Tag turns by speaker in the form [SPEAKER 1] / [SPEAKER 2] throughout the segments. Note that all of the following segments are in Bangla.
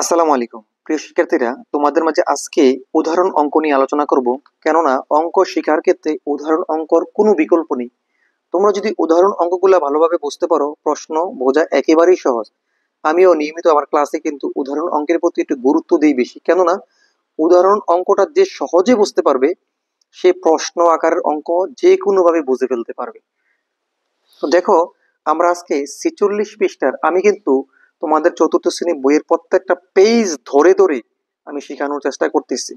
[SPEAKER 1] আসসালামু আলাইকুম প্রিয় শিক্ষার্থীরা, তোমাদের মাঝে আজকে উদাহরণ অঙ্ক নিয়ে আলোচনা করব। কেননা অঙ্ক শেখার ক্ষেত্রে উদাহরণ অঙ্কর কোনো বিকল্প নেই। তোমরা যদি উদাহরণ অঙ্কগুলা ভালোভাবে বুঝতে পারো, প্রশ্ন বোঝা একেবারেই সহজ। আমিও নিয়মিত আমার ক্লাসে কিন্তু উদাহরণ অঙ্কের প্রতি একটু গুরুত্ব দিই বেশি, কেননা উদাহরণ অঙ্কটা যে সহজে বুঝতে পারবে সে প্রশ্ন আকারের অঙ্ক যে কোনো ভাবে বুঝে ফেলতে পারবে। তো দেখো, আমরা আজকে 46 পৃষ্ঠার, আমি কিন্তু তোমাদের চতুর্থ শ্রেণী বইয়ের প্রত্যেকটা পেজ ধরে ধরে আমি শেখানোর চেষ্টা করতেছি,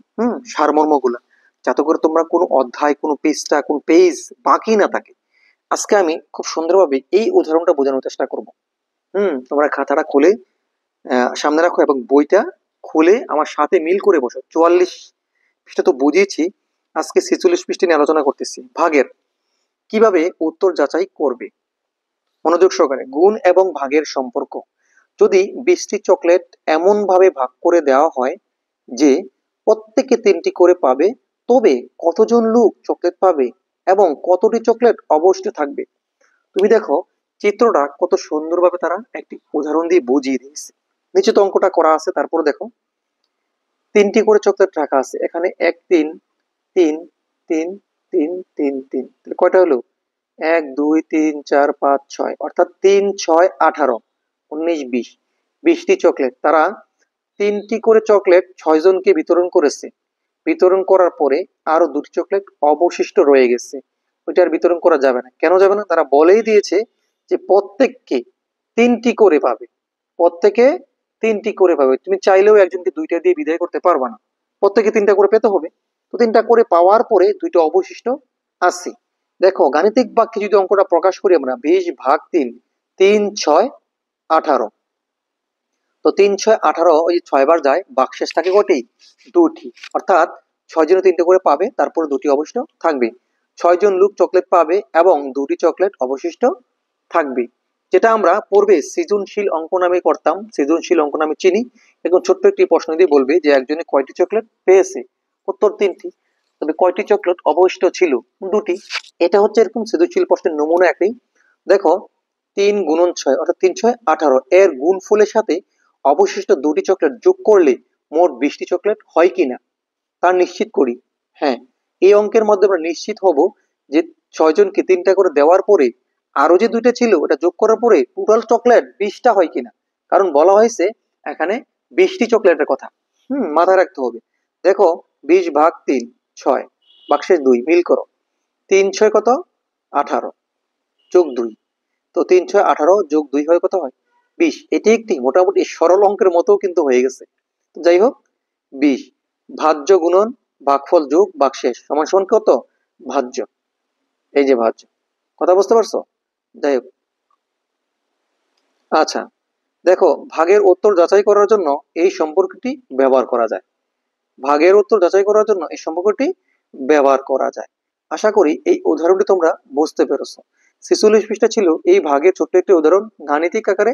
[SPEAKER 1] সারমর্মগুলা, যাতে করে তোমরা কোনো অধ্যায়, কোনো পৃষ্ঠা, কোনো পেজ বাকি না থাকে। আজকে আমি খুব সুন্দরভাবে এই উদাহরণটা বোঝানোর চেষ্টা করব। তোমরা খাতাটা খুলে সামনে রাখো এবং বইটা খুলে আমার সাথে মিল করে বসো। 44 পৃষ্ঠা তো বুঝিয়েছি, আজকে 46 পৃষ্ঠা নিয়ে আলোচনা করতেছি। ভাগের কিভাবে উত্তর যাচাই করবে, মনোযোগ সহকারে। গুণ এবং ভাগের সম্পর্ক। যদি 20টি চকলেট এমন ভাবে ভাগ করে দেওয়া হয় যে প্রত্যেকে 3টি করে পাবে, তবে কতজন লোক চকলেট পাবে এবং কতটি চকলেট অবশিষ্ট থাকবে? তুমি দেখো চিত্রটা কত সুন্দরভাবে তারা একটি উদাহরণ দিয়ে বুঝিয়ে দিয়েছে। নিচে তো অঙ্কটা করা আছে, তারপর দেখো 3টি করে চকলেট রাখা আছে এখানে। 1 3 3 3 3 3 3, তাহলে কয়টা হলো? 1 2 3 4 5 6, অর্থাৎ 3 6 18 19 20। 20টি চকলেট, তারা 3টি করে চকলেট 6 জনকে বিতরণ করেছে। বিতরণ করার পরে আরো 2টি চকলেট অবশিষ্ট রয়ে গেছে, ওইটা আর বিতরণ করা যাবে না। কেন যাবে না? তারা বলেই দিয়েছে যে প্রত্যেককে 3টি করে পাবে, প্রত্যেকে 3টি করে পাবে। তুমি চাইলেও একজনকে 2টা দিয়ে বিদায় করতে পারবা না, প্রত্যেকে 3টা করে পেতে হবে। তো 3টা করে পাওয়ার পরে 2টা অবশিষ্ট আছে। দেখো গাণিতিক বাক্যে যদি অঙ্কটা প্রকাশ করি আমরা, 20 ভাগ 3, 3 6 18। তো 3 6 18, ওই যে 6 বার যায়, বাকশেষ থাকে কটি? 2টি। অর্থাৎ 6 জনে 3টে করে পাবে, তারপরে 2টি অবশিষ্ট থাকবে। 6 জন লোক চকলেট পাবে এবং 2টি চকলেট অবশিষ্ট থাকবে। যেটা আমরা পূর্বে সৃজনশীল অঙ্ক নামে করতাম, সৃজনশীল অঙ্ক নামে চিনি। এবং ছোট্ট একটি প্রশ্ন দিয়ে বলবে যে একজনে কয়টি চকলেট পেয়েছে, উত্তর 3টি। তবে কয়টি চকলেট অবশিষ্ট ছিল? 2টি। এটা হচ্ছে এরকম সৃজনশীল প্রশ্নের নমুনা একটি। দেখো 3 গুণন 6, অর্থাৎ 3 6 18, এর গুণফলের সাথে অবশিষ্ট 2টি চকলেট যোগ করলে মোট 20টি চকলেট হয় কিনা তা নিশ্চিত করি। হ্যাঁ, এই অঙ্কের মধ্যে আমরা নিশ্চিত হব যে 6 জনকে 3টা করে দেওয়ার পরে আরো যে 2টা ছিল ওটা যোগ করার পরে টোটাল চকলেট 20টা হয় কিনা। কারণ বলা হয়েছে এখানে 20টি চকলেটের কথা। মাথায় রাখতে হবে। দেখো 20 ভাগ 3 6, বাক্সের 2 মিল করো। 3 6 কত? 18 যোগ 2। তো 3 6 18 যোগ 2 হয় কত? হয় 20। এটি একটি মোটামুটি সরল অঙ্কের মতো কিন্তু হয়ে গেছে। যাই হোক, 20 ভাজ্য গুণন ভাগফল যোগ ভাগশেষ সমান সমান কত? ভাজ্য। এই যে ভাজ্য, কথা বুঝতে পারছো? যাই হোক, আচ্ছা দেখো, ভাগের উত্তর যাচাই করার জন্য এই সম্পর্কটি ব্যবহার করা যায়। ভাগের উত্তর যাচাই করার জন্য এই সম্পর্কটি ব্যবহার করা যায়। আশা করি এই উদাহরণটি তোমরা বুঝতে পেরেছো। 46 পৃষ্ঠা ছিল এই ভাগের ছোট্ট একটি উদাহরণ, গাণিতিক আকারে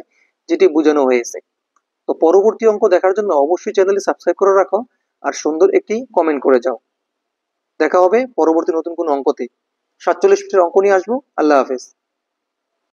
[SPEAKER 1] যেটি বোঝানো হয়েছে। তো পরবর্তী অঙ্ক দেখার জন্য অবশ্যই চ্যানেলটি সাবস্ক্রাইব করে রাখো আর সুন্দর একটি কমেন্ট করে যাও। দেখা হবে পরবর্তী নতুন কোনো অঙ্কতে। 47 পৃষ্ঠার অঙ্ক নিয়ে আসবো। আল্লাহ হাফেজ।